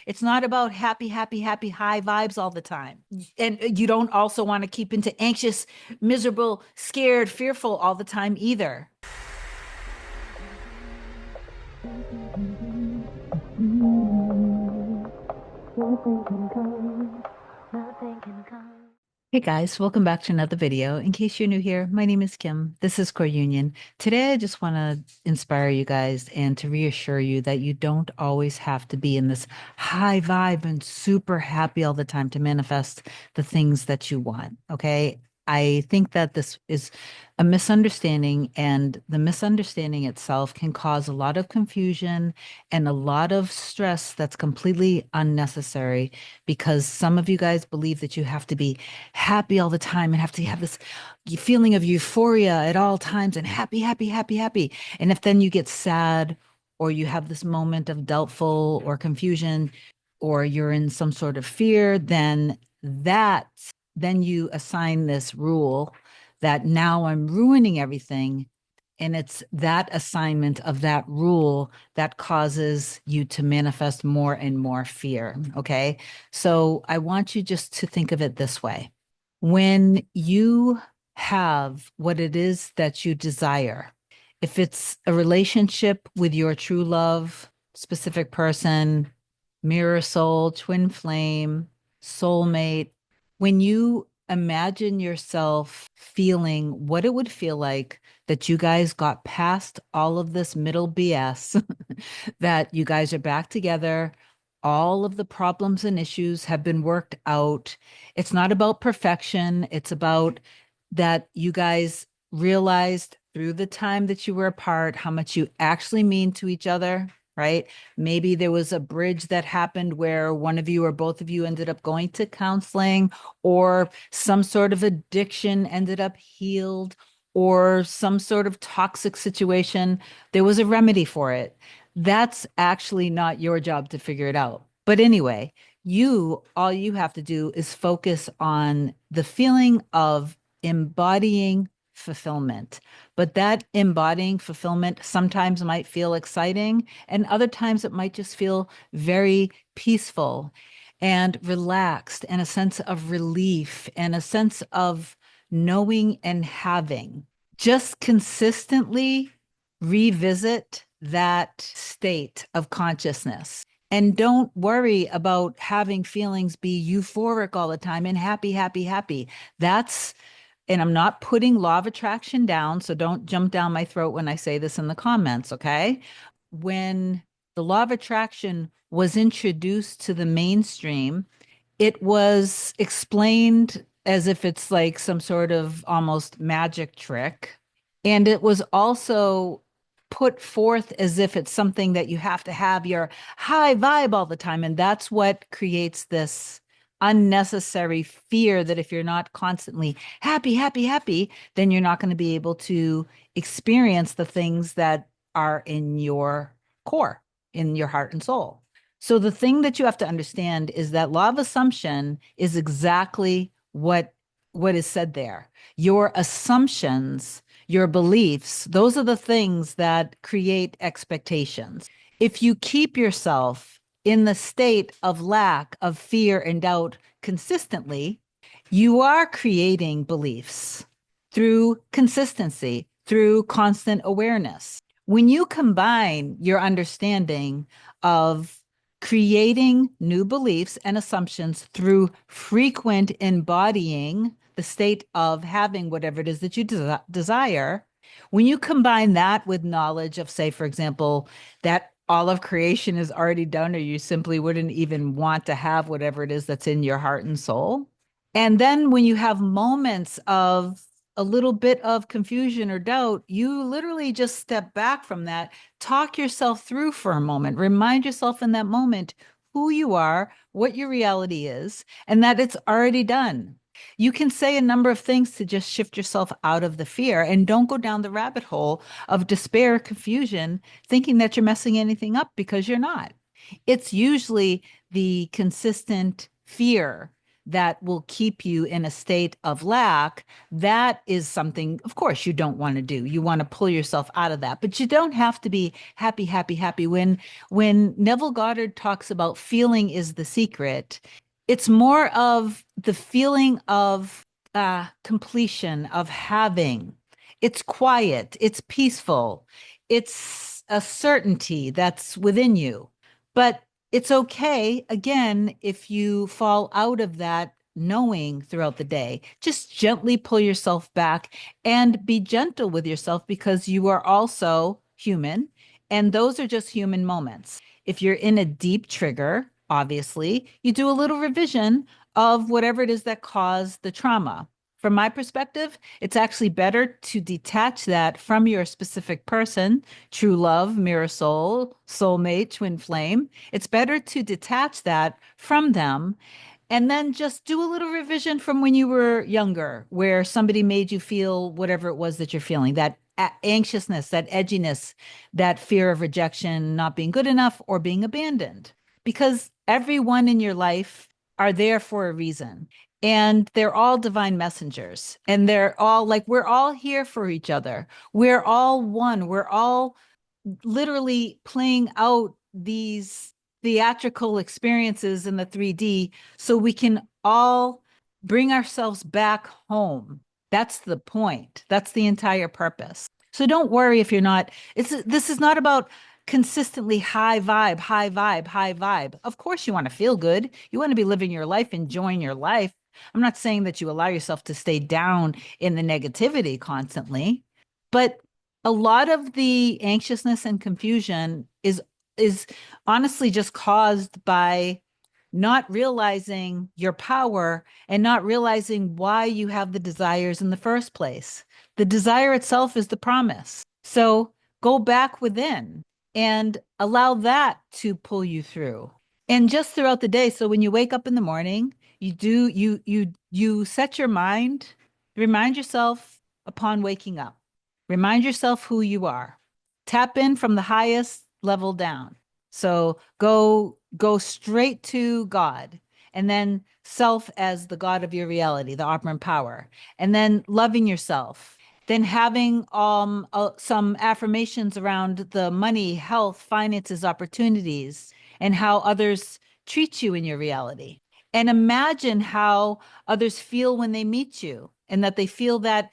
It's not about happy, happy, happy, high vibes all the time. And you don't also want to keep into anxious, miserable, scared, fearful all the time either. Hey guys, welcome back to another video. In case you're new here, my name is Kim. This is Core Union. Today, I just want to inspire you guys and to reassure you that you don't always have to be in this high vibe and super happy all the time to manifest the things that you want. Okay. I think that this is a misunderstanding, and the misunderstanding itself can cause a lot of confusion and a lot of stress that's completely unnecessary because some of you guys believe that you have to be happy all the time and have to have this feeling of euphoria at all times and happy, happy, happy, happy. And if then you get sad or you have this moment of doubtful or confusion or you're in some sort of fear, then you assign this rule that now I'm ruining everything. And it's that assignment of that rule that causes you to manifest more and more fear. Okay. So I want you just to think of it this way. When you have what it is that you desire, if it's a relationship with your true love, specific person, mirror soul, twin flame, soulmate, when you imagine yourself feeling what it would feel like that you guys got past all of this middle BS, that you guys are back together, all of the problems and issues have been worked out. It's not about perfection. It's about that you guys realized through the time that you were apart how much you actually mean to each other, right? Maybe there was a bridge that happened where one of you or both of you ended up going to counseling, or some sort of addiction ended up healed, or some sort of toxic situation. There was a remedy for it. That's actually not your job to figure it out. But anyway, all you have to do is focus on the feeling of embodying fulfillment. But that embodying fulfillment sometimes might feel exciting, and other times it might just feel very peaceful and relaxed, and a sense of relief and a sense of knowing and having. Just consistently revisit that state of consciousness. And don't worry about having feelings be euphoric all the time and happy, happy, happy. And I'm not putting law of attraction down, so don't jump down my throat when I say this in the comments, okay? When the law of attraction was introduced to the mainstream, it was explained as if it's like some sort of almost magic trick. And it was also put forth as if it's something that you have to have your high vibe all the time. And that's what creates this unnecessary fear that if you're not constantly happy, happy, happy, then you're not going to be able to experience the things that are in your core, in your heart and soul. So the thing that you have to understand is that law of assumption is exactly what is said there. Your assumptions, your beliefs, those are the things that create expectations. If you keep yourself in the state of lack of fear and doubt consistently, you are creating beliefs through consistency, through constant awareness. When you combine your understanding of creating new beliefs and assumptions through frequent embodying the state of having whatever it is that you desire, when you combine that with knowledge of, say, for example, that all of creation is already done, or you simply wouldn't even want to have whatever it is that's in your heart and soul. And then when you have moments of a little bit of confusion or doubt, you literally just step back from that, talk yourself through for a moment, remind yourself in that moment who you are, what your reality is, and that it's already done. You can say a number of things to just shift yourself out of the fear, and don't go down the rabbit hole of despair, confusion, thinking that you're messing anything up, because you're not. It's usually the consistent fear that will keep you in a state of lack, that is something, of course, you don't want to do. You want to pull yourself out of that, but you don't have to be happy, happy, happy. When Neville Goddard talks about feeling is the secret, it's more of the feeling of completion, of having. It's quiet, it's peaceful, it's a certainty that's within you. But it's okay, again, if you fall out of that knowing throughout the day. Just gently pull yourself back and be gentle with yourself because you are also human. And those are just human moments. If you're in a deep trigger, obviously, you do a little revision of whatever it is that caused the trauma. From my perspective, it's actually better to detach that from your specific person, true love, mirror soul, soulmate, twin flame. It's better to detach that from them and then just do a little revision from when you were younger, where somebody made you feel whatever it was that you're feeling, that anxiousness, that edginess, that fear of rejection, not being good enough, or being abandoned. Because everyone in your life are there for a reason. And they're all divine messengers. And they're all like, we're all here for each other. We're all one. We're all literally playing out these theatrical experiences in the 3D so we can all bring ourselves back home. That's the point. That's the entire purpose. So don't worry if you're not, this is not about consistently high vibe, high vibe, high vibe. Of course you want to feel good. You want to be living your life, enjoying your life. I'm not saying that you allow yourself to stay down in the negativity constantly, but a lot of the anxiousness and confusion is honestly just caused by not realizing your power and not realizing why you have the desires in the first place. The desire itself is the promise. So go back within and allow that to pull you through. And just throughout the day, so when you wake up in the morning, you set your mind, remind yourself upon waking up. Remind yourself who you are. Tap in from the highest level down. So go straight to God, and then self as the God of your reality, the operant power, and then loving yourself. Then having some affirmations around the money, health, finances, opportunities, and how others treat you in your reality. And imagine how others feel when they meet you, and that they feel that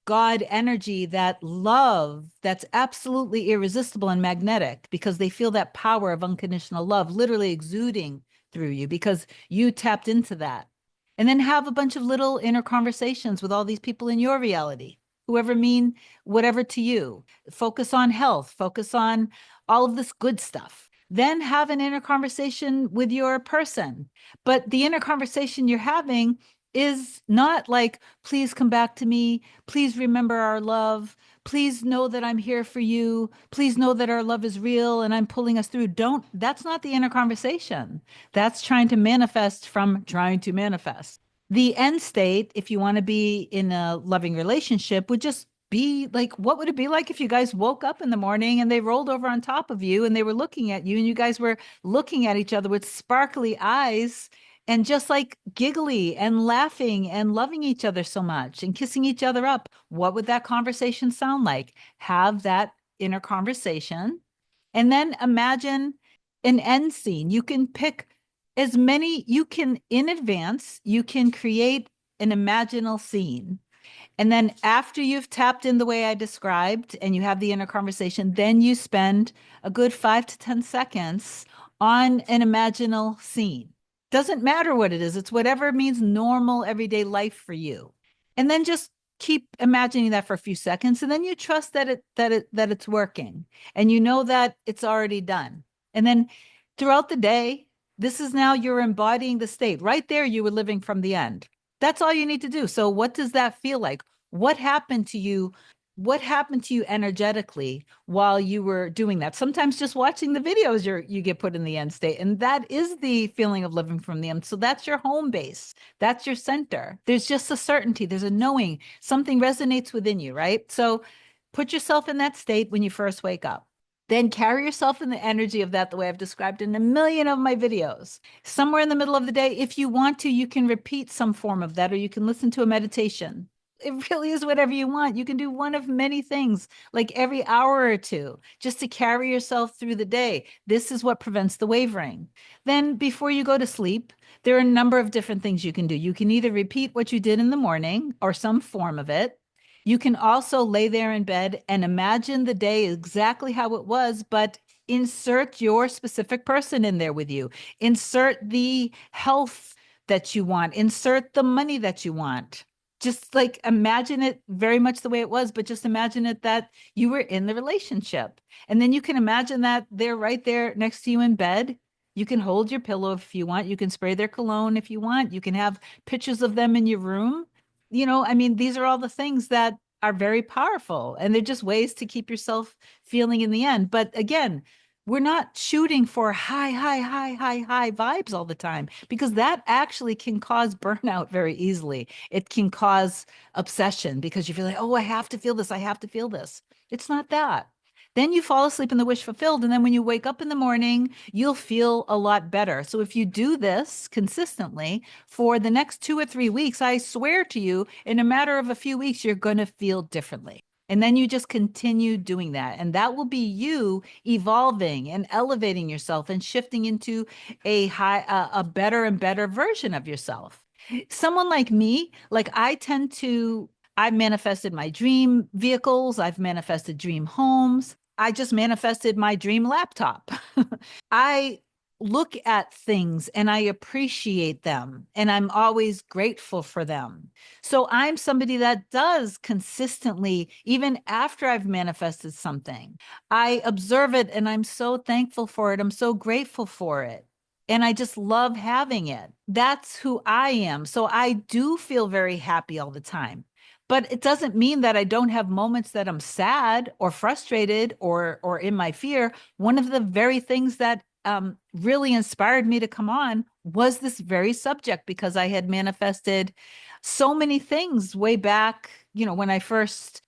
God energy, that love that's absolutely irresistible and magnetic because they feel that power of unconditional love literally exuding through you because you tapped into that. And then have a bunch of little inner conversations with all these people in your reality, whoever mean whatever to you. Focus on health, focus on all of this good stuff. Then have an inner conversation with your person. But the inner conversation you're having is not like, please come back to me. Please remember our love. Please know that I'm here for you. Please know that our love is real and I'm pulling us through. That's not the inner conversation. That's trying to manifest from trying to manifest. The end state, if you want to be in a loving relationship, would just be like, what would it be like if you guys woke up in the morning and they rolled over on top of you and they were looking at you and you guys were looking at each other with sparkly eyes and just like giggly and laughing and loving each other so much and kissing each other up? What would that conversation sound like? Have that inner conversation and then imagine an end scene. You can pick as many, you can in advance, you can create an imaginal scene. And then after you've tapped in the way I described and you have the inner conversation, then you spend a good 5 to 10 seconds on an imaginal scene. Doesn't matter what it is. It's whatever means normal everyday life for you. And then just keep imagining that for a few seconds. And then you trust that it's working and you know that it's already done. And then throughout the day, this is now you're embodying the state. Right there, you were living from the end. That's all you need to do. So what does that feel like? What happened to you? What happened to you energetically while you were doing that? Sometimes just watching the videos, you get put in the end state. And that is the feeling of living from the end. So that's your home base. That's your center. There's just a certainty. There's a knowing. Something resonates within you, right? So put yourself in that state when you first wake up. Then carry yourself in the energy of that, the way I've described in a million of my videos. Somewhere in the middle of the day, if you want to, you can repeat some form of that, or you can listen to a meditation. It really is whatever you want. You can do one of many things, like every hour or two, just to carry yourself through the day. This is what prevents the wavering. Then, before you go to sleep, there are a number of different things you can do. You can either repeat what you did in the morning or some form of it. You can also lay there in bed and imagine the day exactly how it was, but insert your specific person in there with you. Insert the health that you want, insert the money that you want. Just like imagine it very much the way it was, but just imagine it that you were in the relationship. And then you can imagine that they're right there next to you in bed. You can hold your pillow if you want. You can spray their cologne if you want. You can have pictures of them in your room. I mean, these are all the things that are very powerful, and they're just ways to keep yourself feeling in the end. But again, we're not shooting for high vibes all the time, because that actually can cause burnout very easily. It can cause obsession because you feel like, oh, I have to feel this. I have to feel this. It's not that. Then you fall asleep and the wish fulfilled. And then when you wake up in the morning, you'll feel a lot better. So if you do this consistently for the next 2 or 3 weeks, I swear to you, in a matter of a few weeks, you're going to feel differently. And then you just continue doing that. And that will be you evolving and elevating yourself and shifting into a better and better version of yourself. Someone like me, like I've manifested my dream vehicles, I've manifested dream homes. I just manifested my dream laptop. I look at things and I appreciate them, and I'm always grateful for them. So I'm somebody that does consistently, even after I've manifested something, I observe it and I'm so thankful for it. I'm so grateful for it. And I just love having it. That's who I am. So I do feel very happy all the time. But it doesn't mean that I don't have moments that I'm sad or frustrated or in my fear. One of the very things that really inspired me to come on was this very subject, because I had manifested so many things way back, when I first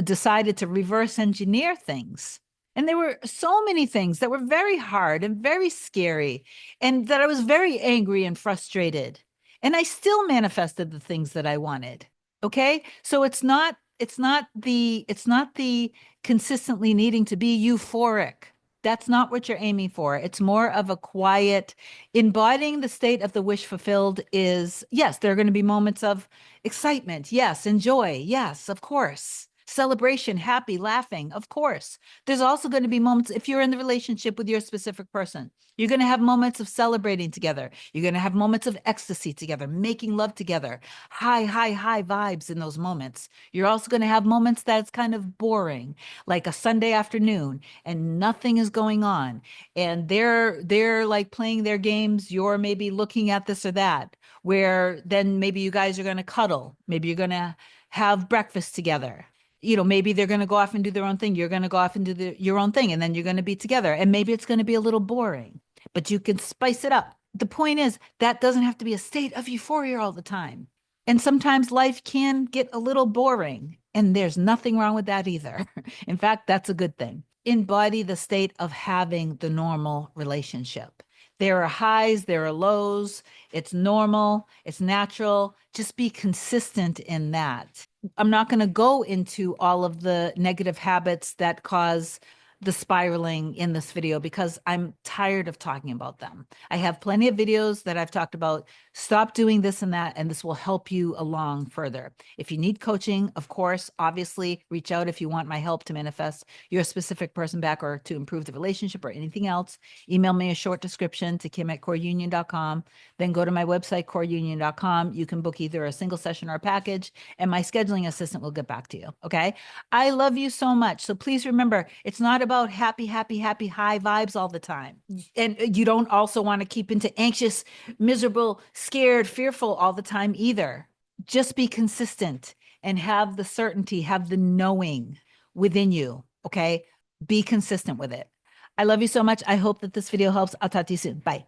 decided to reverse engineer things. And there were so many things that were very hard and very scary, and that I was very angry and frustrated. And I still manifested the things that I wanted. Okay. So it's not the consistently needing to be euphoric. That's not what you're aiming for. It's more of a quiet embodying the state of the wish fulfilled. Is, yes, there are going to be moments of excitement. Yes. And joy. Yes, of course. Celebration, happy, laughing. Of course. There's also going to be moments, if you're in the relationship with your specific person, you're going to have moments of celebrating together. You're going to have moments of ecstasy together, making love together, high vibes in those moments. You're also going to have moments that's kind of boring, like a Sunday afternoon and nothing is going on. And they're like playing their games. You're maybe looking at this or that, where then maybe you guys are going to cuddle. Maybe you're going to have breakfast together. Maybe they're going to go off and do their own thing. You're going to go off and do your own thing, and then you're going to be together. And maybe it's going to be a little boring, but you can spice it up. The point is, that doesn't have to be a state of euphoria all the time. And sometimes life can get a little boring, and there's nothing wrong with that either. In fact, that's a good thing. Embody the state of having the normal relationship. There are highs, there are lows. It's normal, it's natural. Just be consistent in that. I'm not going to go into all of the negative habits that cause the spiraling in this video, because I'm tired of talking about them. I have plenty of videos that I've talked about. Stop doing this and that, and this will help you along further. If you need coaching, of course, obviously reach out if you want my help to manifest your specific person back, or to improve the relationship, or anything else. Email me a short description to kim@coreunion.com. Then go to my website, coreunion.com. You can book either a single session or a package, and my scheduling assistant will get back to you. Okay. I love you so much. So please remember, it's not about happy high vibes all the time. And you don't also want to keep into anxious, miserable, scared, fearful all the time either. Just be consistent and have the certainty, have the knowing within you. Okay. Be consistent with it. I love you so much. I hope that this video helps. I'll talk to you soon. Bye.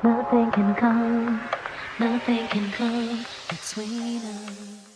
Nothing can come Nothing can come between us.